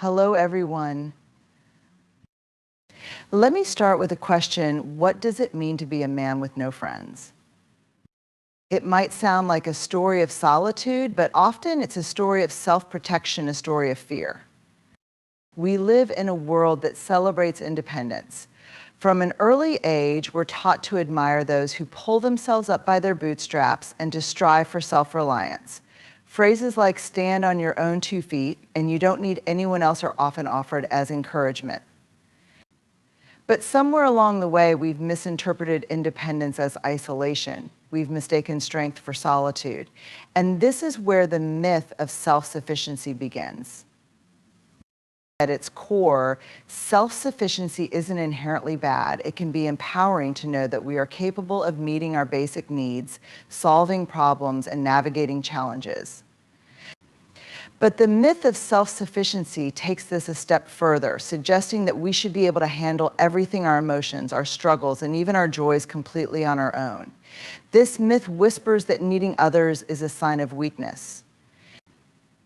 Hello, everyone. Let me start with a question. What does it mean to be a man with no friends? It might sound like a story of solitude, but often it's a story of self-protection, a story of fear. We live in a world that celebrates independence. From an early age, we're taught to admire those who pull themselves up by their bootstraps and to strive for self-reliance. Phrases like stand on your own 2 feet and you don't need anyone else are often offered as encouragement. But somewhere along the way, we've misinterpreted independence as isolation. We've mistaken strength for solitude. And this is where the myth of self-sufficiency begins. At its core, self-sufficiency isn't inherently bad. It can be empowering to know that we are capable of meeting our basic needs, solving problems, and navigating challenges. But the myth of self-sufficiency takes this a step further, suggesting that we should be able to handle everything, our emotions, our struggles, and even our joys completely on our own. This myth whispers that needing others is a sign of weakness.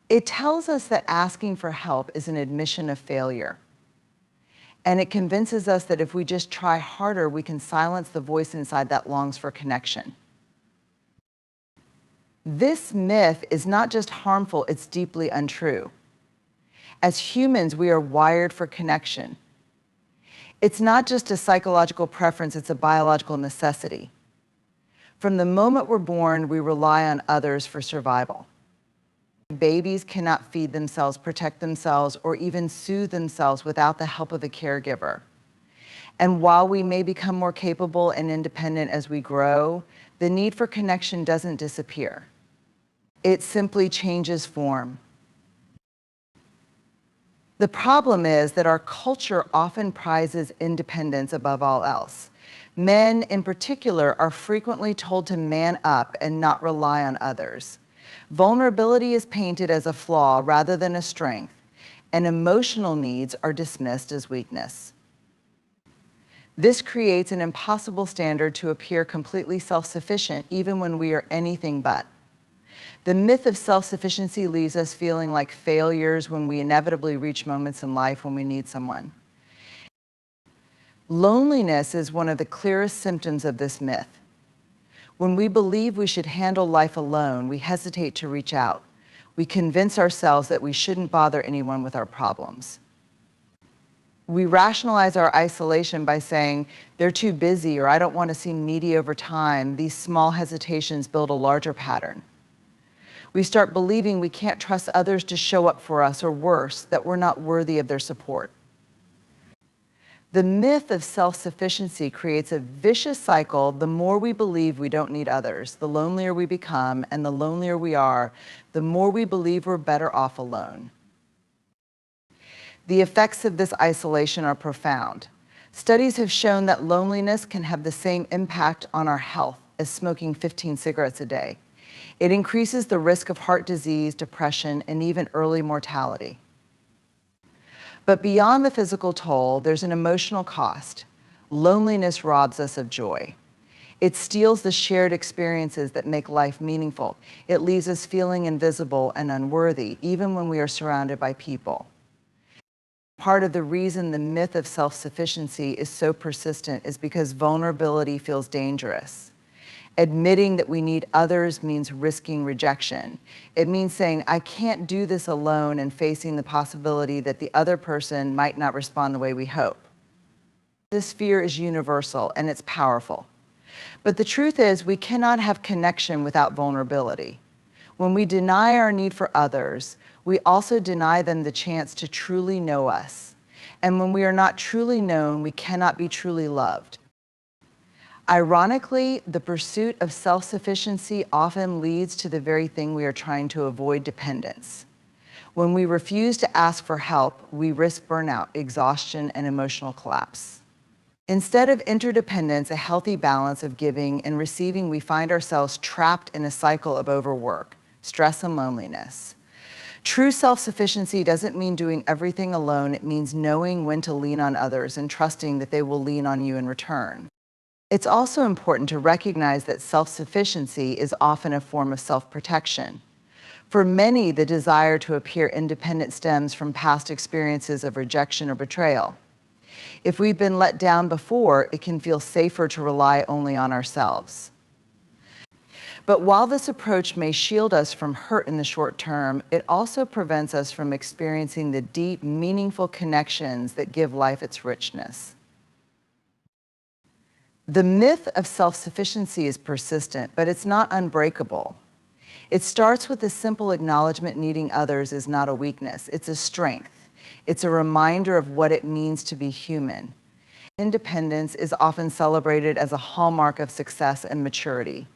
It tells us that asking for help is an admission of failure. And it convinces us that if we just try harder, we can silence the voice inside that longs for connection. This myth is not just harmful, it's deeply untrue. As humans, we are wired for connection. It's not just a psychological preference, it's a biological necessity. From the moment we're born, we rely on others for survival. Babies cannot feed themselves, protect themselves, or even soothe themselves without the help of a caregiver. And while we may become more capable and independent as we grow, the need for connection doesn't disappear. It simply changes form. The problem is that our culture often prizes independence above all else. Men, in particular, are frequently told to man up and not rely on others. Vulnerability is painted as a flaw rather than a strength, and emotional needs are dismissed as weakness. This creates an impossible standard to appear completely self-sufficient, even when we are anything but. The myth of self-sufficiency leaves us feeling like failures when we inevitably reach moments in life when we need someone. Loneliness is one of the clearest symptoms of this myth. When we believe we should handle life alone, we hesitate to reach out. We convince ourselves that we shouldn't bother anyone with our problems. We rationalize our isolation by saying, they're too busy, or I don't want to seem needy over time. These small hesitations build a larger pattern. We start believing we can't trust others to show up for us, or worse, that we're not worthy of their support. The myth of self-sufficiency creates a vicious cycle. The more we believe we don't need others, the lonelier we become, and the lonelier we are, the more we believe we're better off alone. The effects of this isolation are profound. Studies have shown that loneliness can have the same impact on our health as smoking 15 cigarettes a day. It increases the risk of heart disease, depression, and even early mortality. But beyond the physical toll, there's an emotional cost. Loneliness robs us of joy. It steals the shared experiences that make life meaningful. It leaves us feeling invisible and unworthy, even when we are surrounded by people. Part of the reason the myth of self-sufficiency is so persistent is because vulnerability feels dangerous. Admitting that we need others means risking rejection. It means saying, I can't do this alone, and facing the possibility that the other person might not respond the way we hope. This fear is universal and it's powerful. But the truth is, we cannot have connection without vulnerability. When we deny our need for others, we also deny them the chance to truly know us. And when we are not truly known, we cannot be truly loved. Ironically, the pursuit of self-sufficiency often leads to the very thing we are trying to avoid: dependence. When we refuse to ask for help, we risk burnout, exhaustion, and emotional collapse. Instead of interdependence, a healthy balance of giving and receiving, we find ourselves trapped in a cycle of overwork, stress, and loneliness. True self-sufficiency doesn't mean doing everything alone. It means knowing when to lean on others and trusting that they will lean on you in return. It's also important to recognize that self-sufficiency is often a form of self-protection. For many, the desire to appear independent stems from past experiences of rejection or betrayal. If we've been let down before, it can feel safer to rely only on ourselves. But while this approach may shield us from hurt in the short term, it also prevents us from experiencing the deep, meaningful connections that give life its richness. The myth of self-sufficiency is persistent, but it's not unbreakable. It starts with the simple acknowledgement needing others is not a weakness, it's a strength. It's a reminder of what it means to be human. Independence is often celebrated as a hallmark of success and maturity.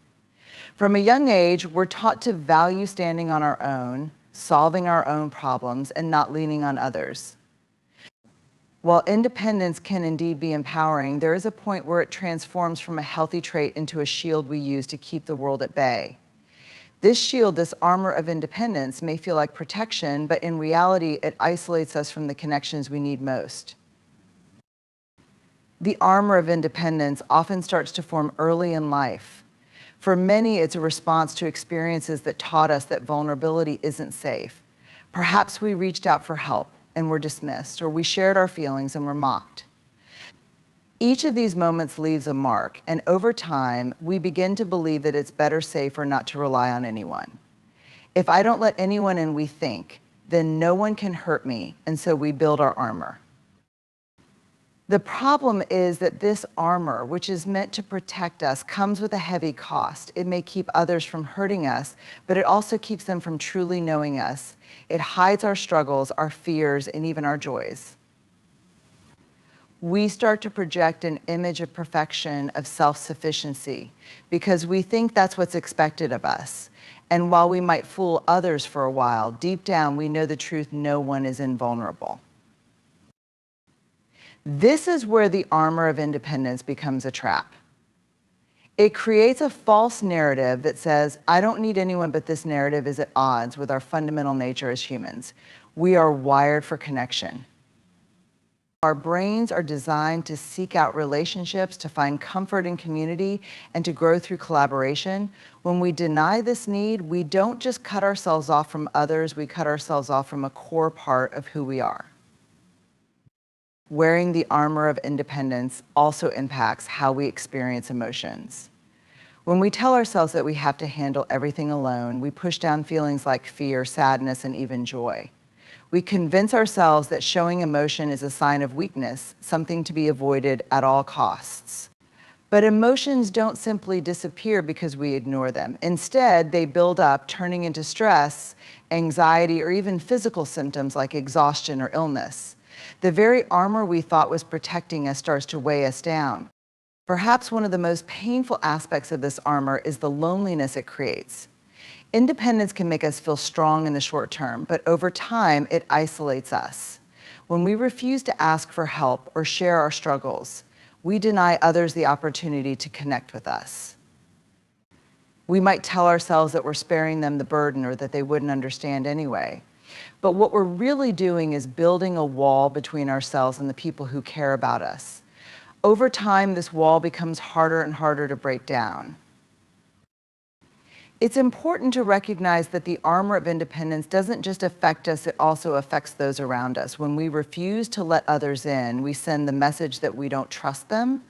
From a young age, we're taught to value standing on our own, solving our own problems, and not leaning on others. While independence can indeed be empowering, there is a point where it transforms from a healthy trait into a shield we use to keep the world at bay. This shield, this armor of independence, may feel like protection, but in reality, it isolates us from the connections we need most. The armor of independence often starts to form early in life. For many, it's a response to experiences that taught us that vulnerability isn't safe. Perhaps we reached out for help and were dismissed, or we shared our feelings and were mocked. Each of these moments leaves a mark, and over time, we begin to believe that it's better safe or not to rely on anyone. If I don't let anyone in, we think, then no one can hurt me, and so we build our armor. The problem is that this armor, which is meant to protect us, comes with a heavy cost. It may keep others from hurting us, but it also keeps them from truly knowing us. It hides our struggles, our fears, and even our joys. We start to project an image of perfection, of self-sufficiency, because we think that's what's expected of us. And while we might fool others for a while, deep down we know the truth: no one is invulnerable. This is where the armor of independence becomes a trap. It creates a false narrative that says, I don't need anyone, but this narrative is at odds with our fundamental nature as humans. We are wired for connection. Our brains are designed to seek out relationships, to find comfort in community, and to grow through collaboration. When we deny this need, we don't just cut ourselves off from others, we cut ourselves off from a core part of who we are. Wearing the armor of independence also impacts how we experience emotions. When we tell ourselves that we have to handle everything alone, we push down feelings like fear, sadness, and even joy. We convince ourselves that showing emotion is a sign of weakness, something to be avoided at all costs. But emotions don't simply disappear because we ignore them. Instead, they build up, turning into stress, anxiety, or even physical symptoms like exhaustion or illness. The very armor we thought was protecting us starts to weigh us down. Perhaps one of the most painful aspects of this armor is the loneliness it creates. Independence can make us feel strong in the short term, but over time, it isolates us. When we refuse to ask for help or share our struggles, we deny others the opportunity to connect with us. We might tell ourselves that we're sparing them the burden or that they wouldn't understand anyway. But what we're really doing is building a wall between ourselves and the people who care about us. Over time, this wall becomes harder and harder to break down. It's important to recognize that the armor of independence doesn't just affect us, it also affects those around us. When we refuse to let others in, we send the message that we don't trust them,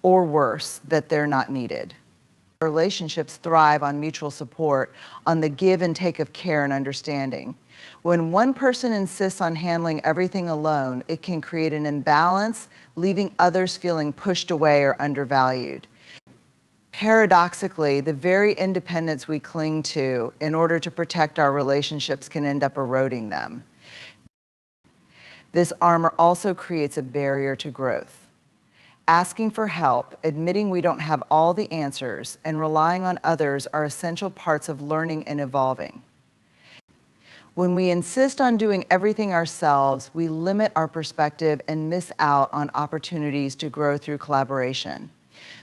or worse, that they're not needed. Relationships thrive on mutual support, on the give and take of care and understanding. When one person insists on handling everything alone, it can create an imbalance, leaving others feeling pushed away or undervalued. Paradoxically, the very independence we cling to in order to protect our relationships can end up eroding them. This armor also creates a barrier to growth. Asking for help, admitting we don't have all the answers, and relying on others are essential parts of learning and evolving. When we insist on doing everything ourselves, we limit our perspective and miss out on opportunities to grow through collaboration.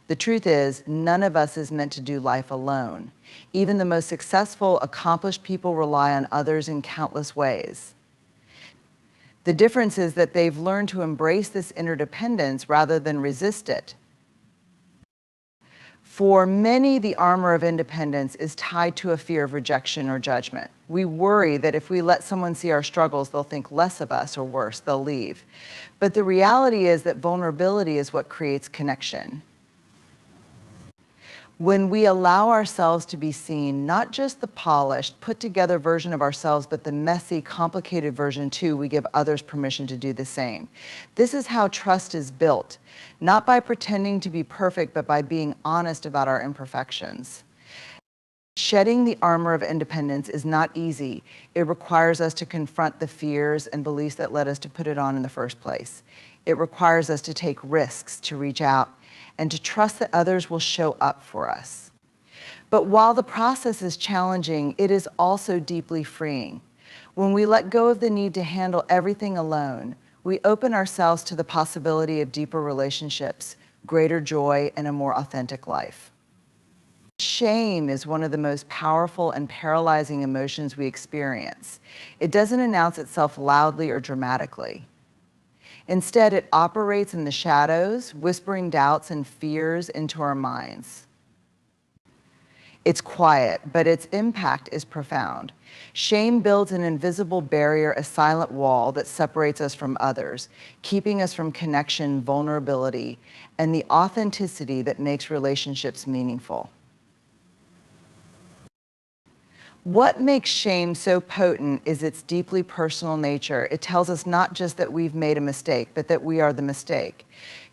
The truth is, none of us is meant to do life alone. Even the most successful, accomplished people rely on others in countless ways. The difference is that they've learned to embrace this interdependence rather than resist it. For many, the armor of independence is tied to a fear of rejection or judgment. We worry that if we let someone see our struggles, they'll think less of us, or worse, they'll leave. But the reality is that vulnerability is what creates connection. When we allow ourselves to be seen, not just the polished, put together version of ourselves, but the messy, complicated version too, we give others permission to do the same. This is how trust is built, not by pretending to be perfect, but by being honest about our imperfections. Shedding the armor of independence is not easy. It requires us to confront the fears and beliefs that led us to put it on in the first place. It requires us to take risks, to reach out, and to trust that others will show up for us. But while the process is challenging, it is also deeply freeing. When we let go of the need to handle everything alone, we open ourselves to the possibility of deeper relationships, greater joy, and a more authentic life. Shame is one of the most powerful and paralyzing emotions we experience. It doesn't announce itself loudly or dramatically. Instead, it operates in the shadows, whispering doubts and fears into our minds. It's quiet, but its impact is profound. Shame builds an invisible barrier, a silent wall that separates us from others, keeping us from connection, vulnerability, and the authenticity that makes relationships meaningful. What makes shame so potent is its deeply personal nature. It tells us not just that we've made a mistake, but that we are the mistake.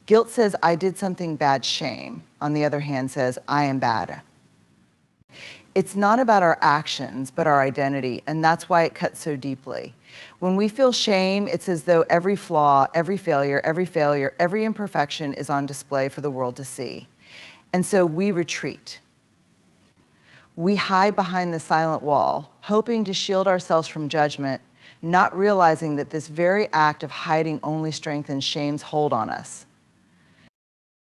Guilt says, I did something bad. Shame, on the other hand, says, I am bad. It's not about our actions, but our identity, and that's why it cuts so deeply. When we feel shame, it's as though every flaw, every failure, every imperfection is on display for the world to see. And so we retreat. We hide behind the silent wall, hoping to shield ourselves from judgment, not realizing that this very act of hiding only strengthens shame's hold on us.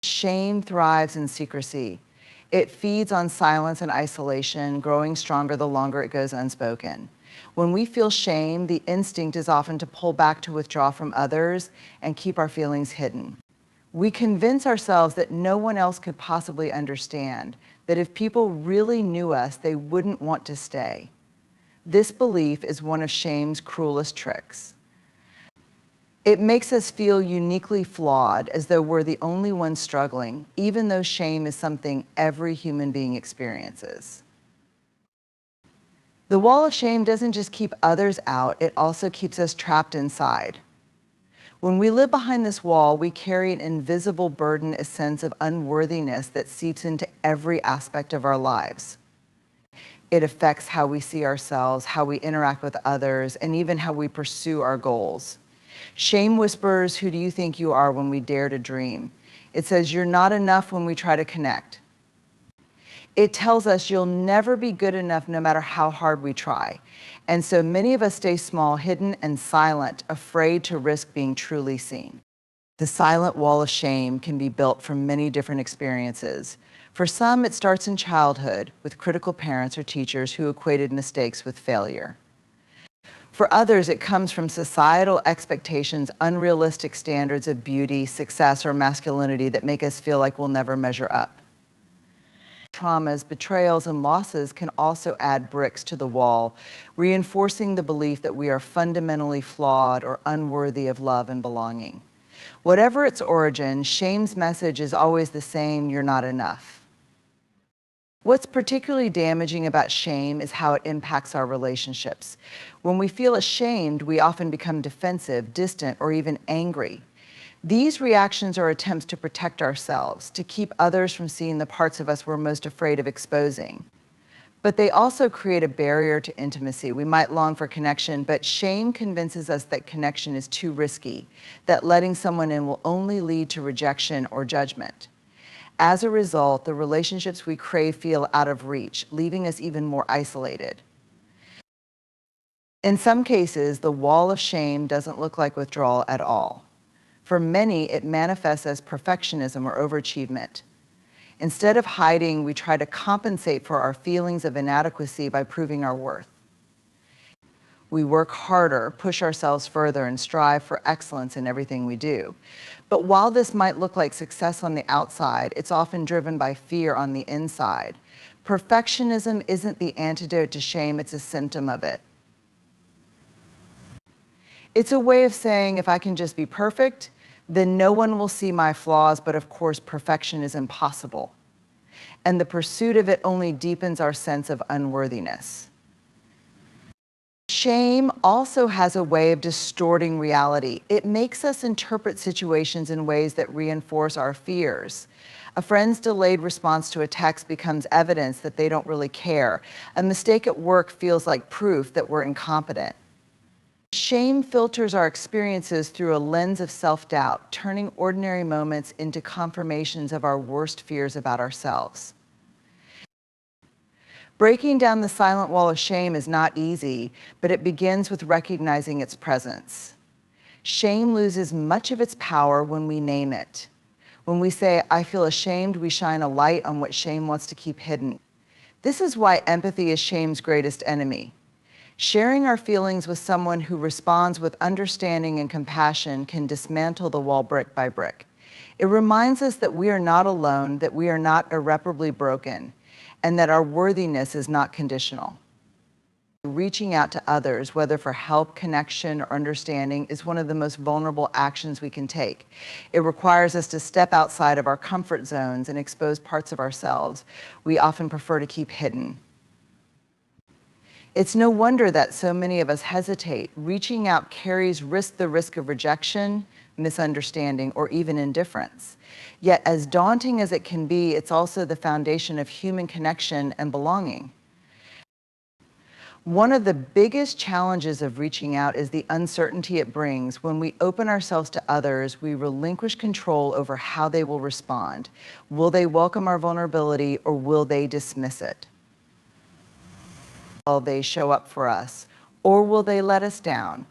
Shame thrives in secrecy. It feeds on silence and isolation, growing stronger the longer it goes unspoken. When we feel shame, the instinct is often to pull back, to withdraw from others, and keep our feelings hidden. We convince ourselves that no one else could possibly understand, that if people really knew us, they wouldn't want to stay. This belief is one of shame's cruelest tricks. It makes us feel uniquely flawed, as though we're the only ones struggling, even though shame is something every human being experiences. The wall of shame doesn't just keep others out, it also keeps us trapped inside. When we live behind this wall, we carry an invisible burden, a sense of unworthiness that seeps into every aspect of our lives. It affects how we see ourselves, how we interact with others, and even how we pursue our goals. Shame whispers, who do you think you are, when we dare to dream? It says you're not enough when we try to connect. It tells us you'll never be good enough no matter how hard we try. And so many of us stay small, hidden and silent, afraid to risk being truly seen. The silent wall of shame can be built from many different experiences. For some, it starts in childhood with critical parents or teachers who equated mistakes with failure. For others, it comes from societal expectations, unrealistic standards of beauty, success, or masculinity that make us feel like we'll never measure up. Traumas, betrayals, and losses can also add bricks to the wall, reinforcing the belief that we are fundamentally flawed or unworthy of love and belonging. Whatever its origin, shame's message is always the same: you're not enough. What's particularly damaging about shame is how it impacts our relationships. When we feel ashamed, we often become defensive, distant, or even angry. These reactions are attempts to protect ourselves, to keep others from seeing the parts of us we're most afraid of exposing. But they also create a barrier to intimacy. We might long for connection, but shame convinces us that connection is too risky, that letting someone in will only lead to rejection or judgment. As a result, the relationships we crave feel out of reach, leaving us even more isolated. In some cases, the wall of shame doesn't look like withdrawal at all. For many, it manifests as perfectionism or overachievement. Instead of hiding, we try to compensate for our feelings of inadequacy by proving our worth. We work harder, push ourselves further, and strive for excellence in everything we do. But while this might look like success on the outside, it's often driven by fear on the inside. Perfectionism isn't the antidote to shame, it's a symptom of it. It's a way of saying, if I can just be perfect, then no one will see my flaws, but of course, perfection is impossible. And the pursuit of it only deepens our sense of unworthiness. Shame also has a way of distorting reality. It makes us interpret situations in ways that reinforce our fears. A friend's delayed response to a text becomes evidence that they don't really care. A mistake at work feels like proof that we're incompetent. Shame filters our experiences through a lens of self-doubt, turning ordinary moments into confirmations of our worst fears about ourselves. Breaking down the silent wall of shame is not easy, but it begins with recognizing its presence. Shame loses much of its power when we name it. When we say, I feel ashamed, we shine a light on what shame wants to keep hidden. This is why empathy is shame's greatest enemy. Sharing our feelings with someone who responds with understanding and compassion can dismantle the wall brick by brick. It reminds us that we are not alone, that we are not irreparably broken, and that our worthiness is not conditional. Reaching out to others, whether for help, connection, or understanding, is one of the most vulnerable actions we can take. It requires us to step outside of our comfort zones and expose parts of ourselves we often prefer to keep hidden. It's no wonder that so many of us hesitate. Reaching out carries the risk of rejection, misunderstanding, or even indifference. Yet, as daunting as it can be, it's also the foundation of human connection and belonging. One of the biggest challenges of reaching out is the uncertainty it brings. When we open ourselves to others, we relinquish control over how they will respond. Will they welcome our vulnerability, or will they dismiss it? Will they show up for us, or will they let us down?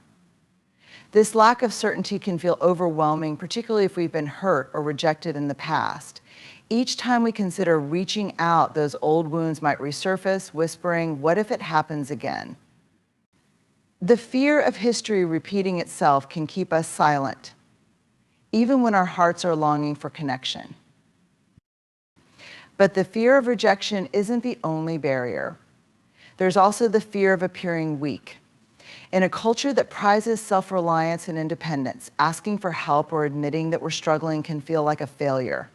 This lack of certainty can feel overwhelming, particularly if we've been hurt or rejected in the past. Each time we consider reaching out, those old wounds might resurface, whispering, what if it happens again? The fear of history repeating itself can keep us silent, even when our hearts are longing for connection. But the fear of rejection isn't the only barrier. There's also the fear of appearing weak. In a culture that prizes self-reliance and independence, asking for help or admitting that we're struggling can feel like a failure.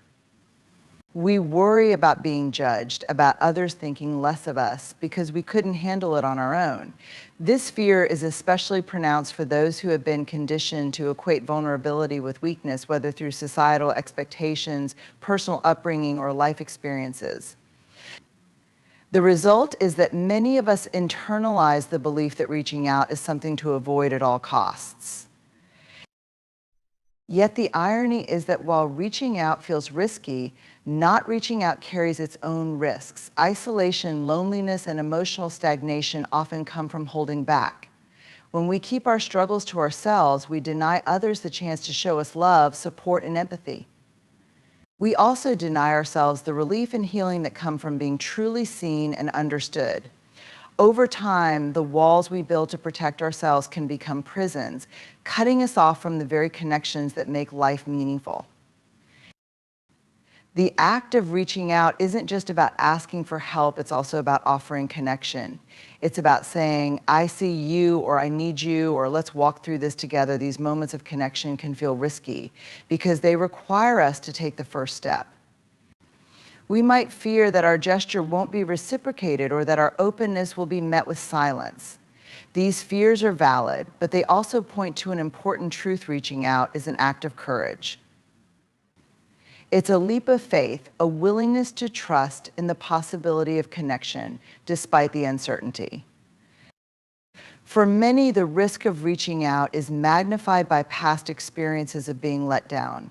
We worry about being judged, about others thinking less of us because we couldn't handle it on our own. This fear is especially pronounced for those who have been conditioned to equate vulnerability with weakness, whether through societal expectations, personal upbringing, or life experiences. The result is that many of us internalize the belief that reaching out is something to avoid at all costs. Yet the irony is that while reaching out feels risky, not reaching out carries its own risks. Isolation, loneliness, and emotional stagnation often come from holding back. When we keep our struggles to ourselves, we deny others the chance to show us love, support, and empathy. We also deny ourselves the relief and healing that come from being truly seen and understood. Over time, the walls we build to protect ourselves can become prisons, cutting us off from the very connections that make life meaningful. The act of reaching out isn't just about asking for help, it's also about offering connection. It's about saying, I see you, or I need you, or let's walk through this together. These moments of connection can feel risky because they require us to take the first step. We might fear that our gesture won't be reciprocated or that our openness will be met with silence. These fears are valid, but they also point to an important truth. Reaching out is an act of courage. It's a leap of faith, a willingness to trust in the possibility of connection despite the uncertainty. For many, the risk of reaching out is magnified by past experiences of being let down.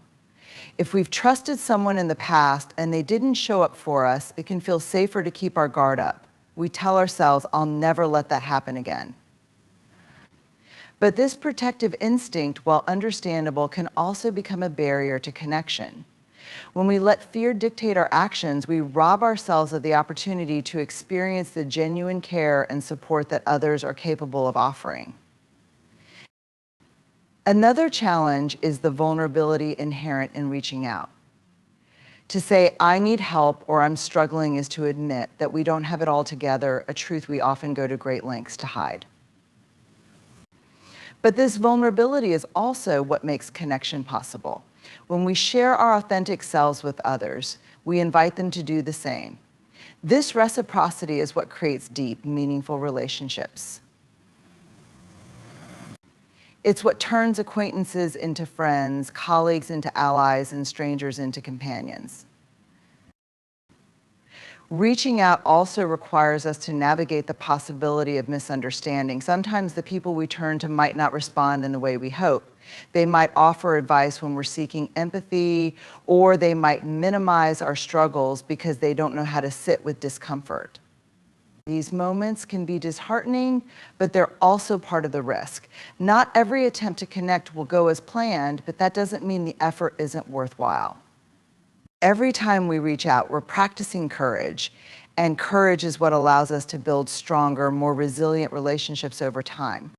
If we've trusted someone in the past and they didn't show up for us, it can feel safer to keep our guard up. We tell ourselves, I'll never let that happen again. But this protective instinct, while understandable, can also become a barrier to connection. When we let fear dictate our actions, we rob ourselves of the opportunity to experience the genuine care and support that others are capable of offering. Another challenge is the vulnerability inherent in reaching out. To say, I need help or I'm struggling is to admit that we don't have it all together, a truth we often go to great lengths to hide. But this vulnerability is also what makes connection possible. When we share our authentic selves with others, we invite them to do the same. This reciprocity is what creates deep, meaningful relationships. It's what turns acquaintances into friends, colleagues into allies, and strangers into companions. Reaching out also requires us to navigate the possibility of misunderstanding. Sometimes the people we turn to might not respond in the way we hope. They might offer advice when we're seeking empathy, or they might minimize our struggles because they don't know how to sit with discomfort. These moments can be disheartening, but they're also part of the risk. Not every attempt to connect will go as planned, but that doesn't mean the effort isn't worthwhile. Every time we reach out, we're practicing courage, and courage is what allows us to build stronger, more resilient relationships over time.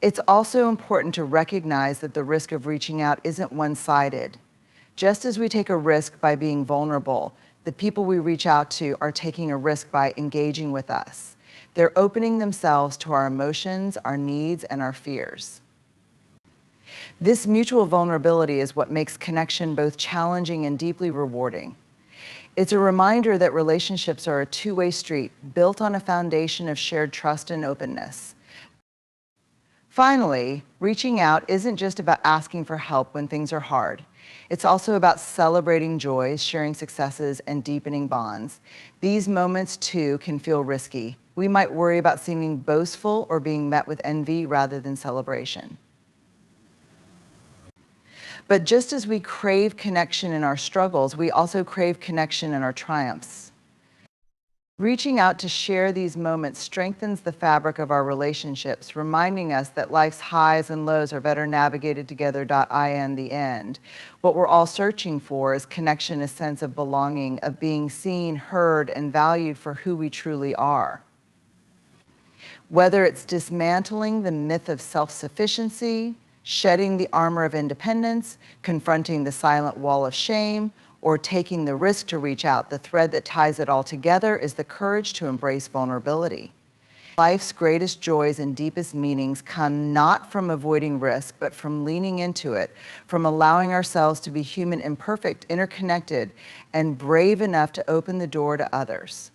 It's also important to recognize that the risk of reaching out isn't one-sided. Just as we take a risk by being vulnerable, the people we reach out to are taking a risk by engaging with us. They're opening themselves to our emotions, our needs, and our fears. This mutual vulnerability is what makes connection both challenging and deeply rewarding. It's a reminder that relationships are a two-way street built on a foundation of shared trust and openness. Finally, reaching out isn't just about asking for help when things are hard. It's also about celebrating joys, sharing successes, and deepening bonds. These moments, too, can feel risky. We might worry about seeming boastful or being met with envy rather than celebration. But just as we crave connection in our struggles, we also crave connection in our triumphs. Reaching out to share these moments strengthens the fabric of our relationships, reminding us that life's highs and lows are better navigated together. In the end. What we're all searching for is connection, a sense of belonging, of being seen, heard, and valued for who we truly are. Whether it's dismantling the myth of self-sufficiency, shedding the armor of independence, confronting the silent wall of shame, or taking the risk to reach out, the thread that ties it all together is the courage to embrace vulnerability. Life's greatest joys and deepest meanings come not from avoiding risk, but from leaning into it, from allowing ourselves to be human, imperfect, interconnected, and brave enough to open the door to others.